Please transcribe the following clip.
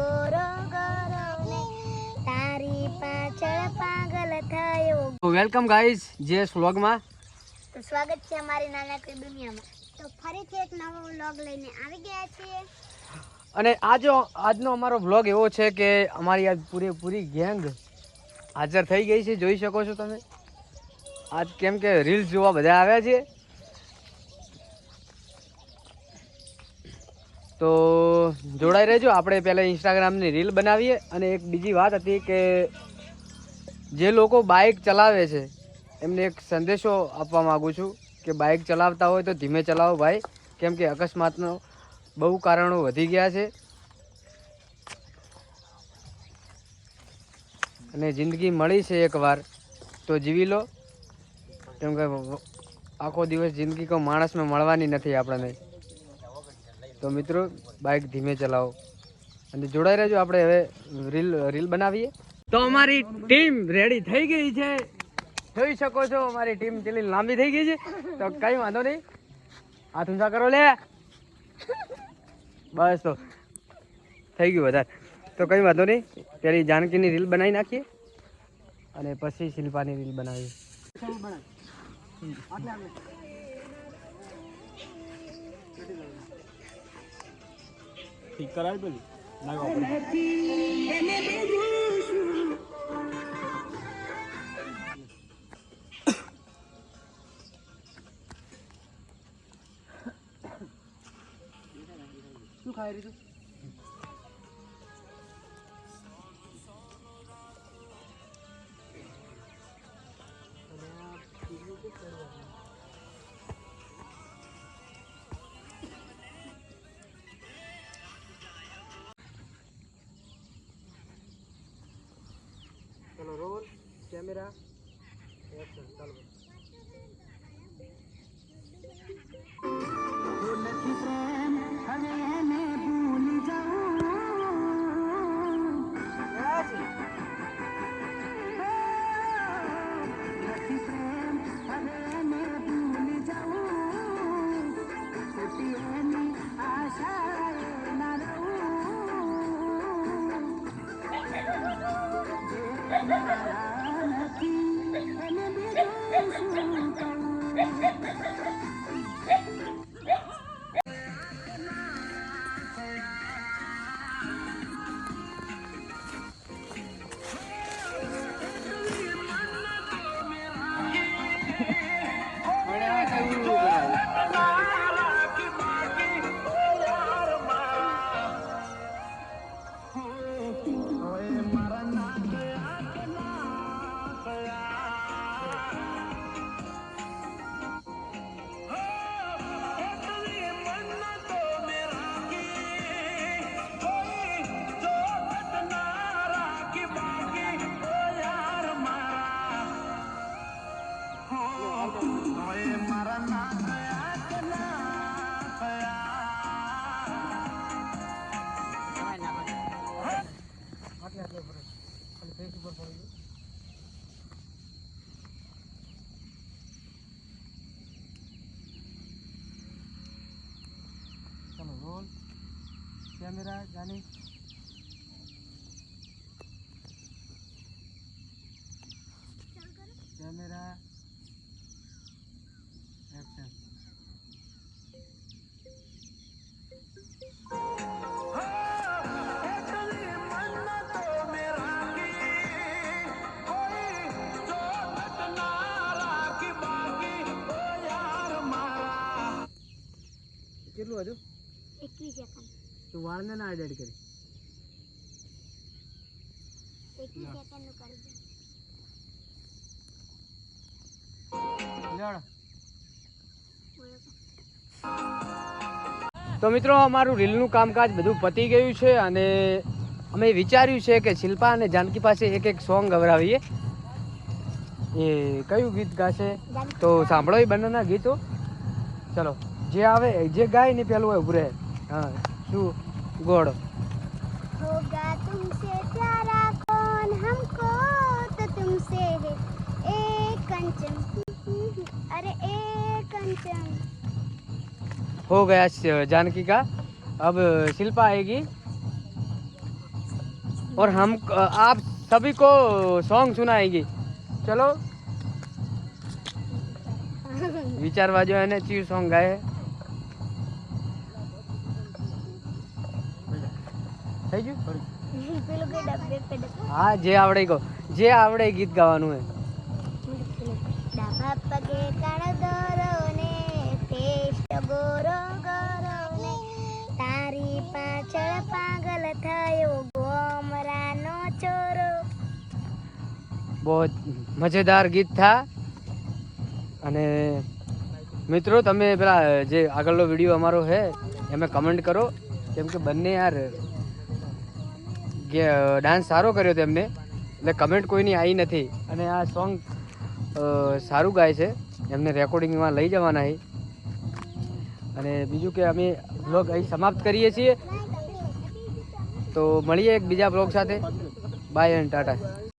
ગોરો ગોરો ને તારી પાછળ પાગલ થયો. વેલકમ ગાઈઝ જેસ વ્લોગમાં. તો સ્વાગત છે અમારી નાનકડી દુનિયામાં. તો ફરીથી એક નવો વ્લોગ લઈને આવી ગયા છીએ. અને આજનો અમારો વ્લોગ એવો છે કે અમારી આજ પૂરી ગેંગ હાજર થઈ ગઈ છે, જોઈ શકો છો તમે. આજ કેમ કે રીલ્સ જોવા બધા આવ્યા છે, તો જોડાઈ રહેજો. આપણે પહેલાં ઇન્સ્ટાગ્રામની રીલ બનાવીએ. અને એક બીજી વાત હતી કે જે લોકો બાઇક ચલાવે છે એમને એક સંદેશો આપવા માગું છું કે બાઇક ચલાવતા હોય તો ધીમે ચલાવો ભાઈ, કેમ કે અકસ્માતનો બહુ કારણો વધી ગયા છે. અને જિંદગી મળી છે એકવાર તો જીવી લો, કેમ કે આખો દિવસ જિંદગી કોઈ માણસમાં મળવાની નથી આપણને. તો મિત્રો બાઇક ધીમે ચલાવો અને જોડાઈ રહેજો. આપણે હવે રીલ બનાવીએ. તો અમારી ટીમ રેડી થઈ ગઈ છે, જોઈ શકો છો. અમારી ટીમ ચેલી લાંબી થઈ ગઈ છે, તો કઈ વાંધો નહીં. હાથ ઊંચા કરો લે, બસ. તો થઈ ગયું વધારે, તો કઈ વાંધો નહીં. પેલી જાનકીની રીલ બનાવી નાખીએ અને પછી શિલ્પાની રીલ બનાવીએ. ઠીક કરાવી પેલી શું ખાઈ રહી છું? चलो रोल कैमरा एक्शन चालू. चलो रोल कैमरा जानी. Camera action. કેટલું હજુ 21 સેકન્ડ. તો વાળને ના એડિટ કરી 21 સેકન્ડ નું કરી દે. તો મિત્રો અમારું રીલનું કામકાજ બધું પતી ગયું છે અને અમે વિચાર્યું છે કે શિલ્પા અને જાનકી પાસે એક સોંગ ગવડાવીએ. એ કયું ગીત ગાશે તો સાંભળો એ બંનેના ગીતો. ચલો જે આવે જે ગાય ને પેલું હોય ઉભરે. હા શું ગોળ होगा तुमसे प्यारा कौन हमको तो तुमसे है एक कंचन. अरे एक कंचन. हो गया जानकी का. अब शिल्पा आएगी और हम आप सभी को सॉन्ग सुनाएंगे चलो विचारवा जो है ने चीज सॉन्ग गाए થઈ ગયું પેલું કે ડબ્બે પે હા જે આવડે એ ગીત ગાવાનું હે ડાબા પગે કાળો દોરો ને કેશ ગોરો ગોરો ને તારી પાછળ પાગલ થયો ગોમરાનો ચોરો बहुत मजेदार गीत था અને મિત્રો તમે પેલા જે આગળનો વિડીયો અમારો હે એમાં કમેન્ટ કરો કેમ કે બંને યાર ડાન્સ સારો કર્યો તેમને એટલે કમેન્ટ કોઈની આવી નથી અને આ સોંગ સારું ગાય છે એમને રેકોર્ડિંગમાં લઈ જવાના છે અને બીજું કે અમે બ્લોગ અહીં સમાપ્ત કરીએ છીએ તો મળીએ એક બીજા બ્લોગ સાથે બાય એન્ડ ટાટા